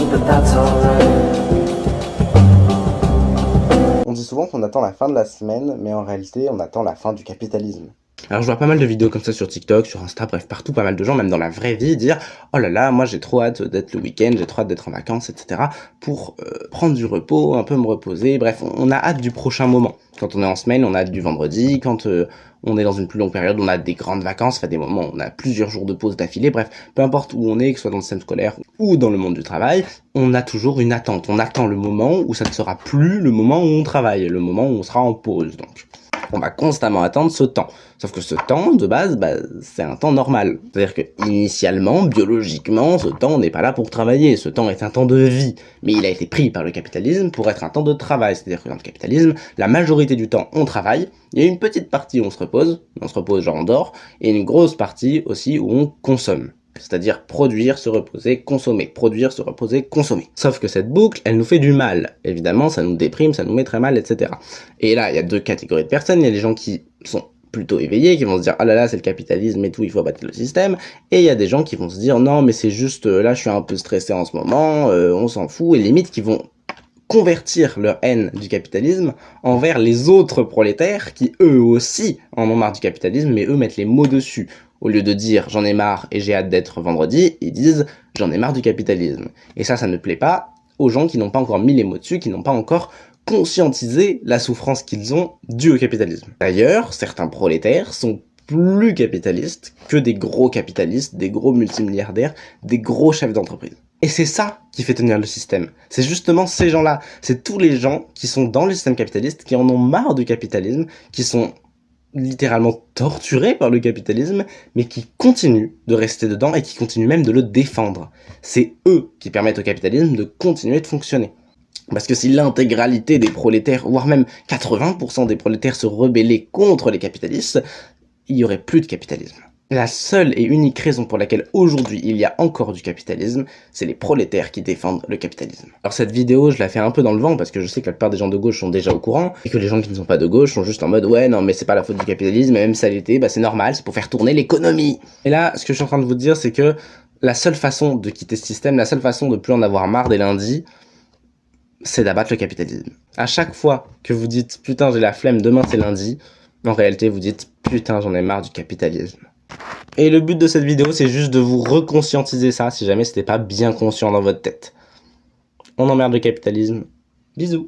but that's alright. On dit souvent qu'on attend la fin de la semaine, mais en réalité, on attend la fin du capitalisme. Alors je vois pas mal de vidéos comme ça sur TikTok, sur Insta, bref partout, pas mal de gens, même dans la vraie vie, dire « Oh là là, moi j'ai trop hâte d'être le week-end, j'ai trop hâte d'être en vacances, etc. » pour prendre du repos, un peu me reposer, bref, on a hâte du prochain moment. Quand on est en semaine, on a hâte du vendredi, quand on est dans une plus longue période, on a des grandes vacances, enfin des moments où on a plusieurs jours de pause d'affilée, bref, peu importe où on est, que ce soit dans le système scolaire ou dans le monde du travail, on a toujours une attente. On attend le moment où ça ne sera plus le moment où on travaille, le moment où on sera en pause, donc. On va constamment attendre ce temps. Sauf que ce temps, de base, c'est un temps normal. C'est-à-dire que, initialement, biologiquement, ce temps n'est pas là pour travailler. Ce temps est un temps de vie. Mais il a été pris par le capitalisme pour être un temps de travail. C'est-à-dire que dans le capitalisme, la majorité du temps, on travaille. Il y a une petite partie où on se repose genre on dort, et une grosse partie aussi où on consomme. C'est-à-dire produire, se reposer, consommer. Produire, se reposer, consommer. Sauf que cette boucle, elle nous fait du mal. Évidemment, ça nous déprime, ça nous met très mal, etc. Et là, il y a deux catégories de personnes. Il y a les gens qui sont plutôt éveillés, qui vont se dire « Ah là là, c'est le capitalisme et tout, il faut abattre le système ». Et il y a des gens qui vont se dire « Non, mais c'est juste, là, je suis un peu stressé en ce moment, on s'en fout ». Et limite, qui vont convertir leur haine du capitalisme envers les autres prolétaires qui, eux aussi, en ont marre du capitalisme, mais eux mettent les mots dessus. Au lieu de dire « j'en ai marre et j'ai hâte d'être vendredi », ils disent « j'en ai marre du capitalisme ». Et ça ne plaît pas aux gens qui n'ont pas encore mis les mots dessus, qui n'ont pas encore conscientisé la souffrance qu'ils ont due au capitalisme. D'ailleurs, certains prolétaires sont plus capitalistes que des gros capitalistes, des gros multimilliardaires, des gros chefs d'entreprise. Et c'est ça qui fait tenir le système. C'est justement ces gens-là. C'est tous les gens qui sont dans le système capitaliste, qui en ont marre du capitalisme, qui sont littéralement torturés par le capitalisme, mais qui continuent de rester dedans et qui continuent même de le défendre. C'est eux qui permettent au capitalisme de continuer de fonctionner. Parce que si l'intégralité des prolétaires, voire même 80% des prolétaires se rebellaient contre les capitalistes, il n'y aurait plus de capitalisme. La seule et unique raison pour laquelle aujourd'hui il y a encore du capitalisme, c'est les prolétaires qui défendent le capitalisme. Alors cette vidéo, je la fais un peu dans le vent parce que je sais que la plupart des gens de gauche sont déjà au courant et que les gens qui ne sont pas de gauche sont juste en mode ouais non mais c'est pas la faute du capitalisme, et même si ça l'était, c'est normal, c'est pour faire tourner l'économie. Et là, ce que je suis en train de vous dire, c'est que la seule façon de quitter ce système, la seule façon de plus en avoir marre des lundis, c'est d'abattre le capitalisme. À chaque fois que vous dites putain j'ai la flemme, demain c'est lundi, en réalité vous dites putain j'en ai marre du capitalisme. Et le but de cette vidéo, c'est juste de vous reconscientiser ça, si jamais c'était pas bien conscient dans votre tête. On emmerde le capitalisme. Bisous.